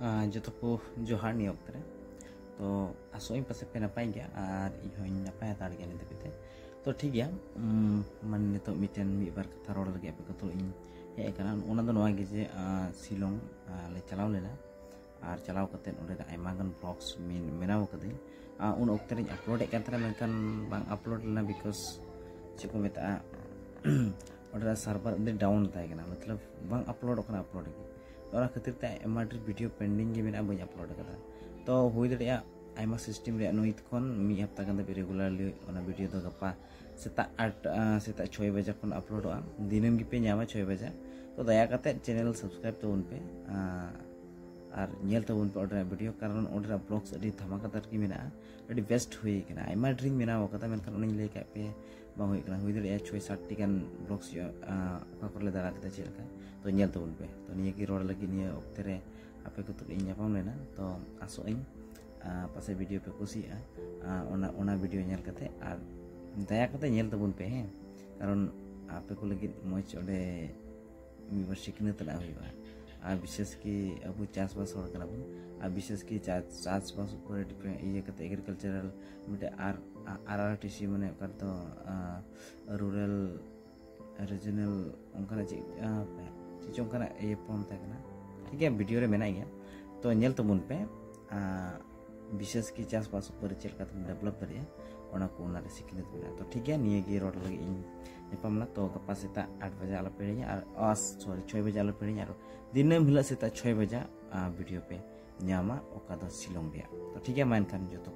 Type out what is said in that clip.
जो को जोहार नहीं वक्त रे तो आसोई पासे पे नपाय गया और इन नपाय हाताड़ गया निते तो ठीक गया मन नितो मिटेन मी बार कथा रोड लगे पे तो इन हे कना ओना दो नवा गे जे शिलोंग ले चलाव लेना और चलाव करते ओडे आयमा गन ब्लॉग्स मेनाव कदे उन वक्त रे अपलोड एक तरह मेनकान बांग अपलोड लेना बिकॉज चेको मेता ओडे सर्वर दे डाउन ताय कना मतलब बांग अपलोड ओकना अपलोड के तो ओना खातिर ते एमाड्री वीडियो पेंडिंग गे मेना बई अपलोड कदा तो हुई दड़िया आयमा सिस्टम रे नोइत खन मी हफ्ता गन दे रेगुलरली ओना वीडियो दो गपा सेता 6 बजे खन अपलोडोआ दिनम गी पे न्यामा 6 बजे तो दया करते चैनल सब्सक्राइब तो उन पे और नेल तो उन पे ऑर्डर वीडियो कारण ऑर्डर ब्लॉग्स अडी धमाकादार की मेना अडी बेस्ट हुई कना आयमा ड्रिंग मेना वकता मेनखान उनी ले का पे बा हुई कना हुई दड़िया 6-7 टी गान ब्लॉग्स ओका करले दारा कते चेलका तो नेल तो उन पे तो निये की रोड लगी निये वक्त रे आपे को तो इन्यापाम लेना तो आसो इन पासे वीडियो पे कुसी ओना वीडियो नेल कते और दया कते नेल तबुन पे हैं कारण आपे को लगी मज ओडे मिबार सिखनत ला हुईबा आ विशेष की अब चासबास होर कना बन आ विशेष की चासबास ऊपर डिपेंड ये कते एग्रीकल्चरल मिटे आरआरटीसी माने कर तो रूरल रीजनल उनका चीज उनका ये फॉर्म था ठीक है वीडियो रे मेना गया तो नेल तबुन पे विशेष की चासबास ऊपर चलका तुम डेवलप करिए ओना को ओना रे सिखनत मेना तो ठीक है निये की रोड लगे इन नेपामना तो गपा सेता 8 बजे आला पेड़िया और सॉरी 6 बजे आला पेड़िया और दिनम हिला सेता 6 बजे वीडियो पे न्यामा ओका दो शिलोंग दिया तो ठीक है मान खान जो तो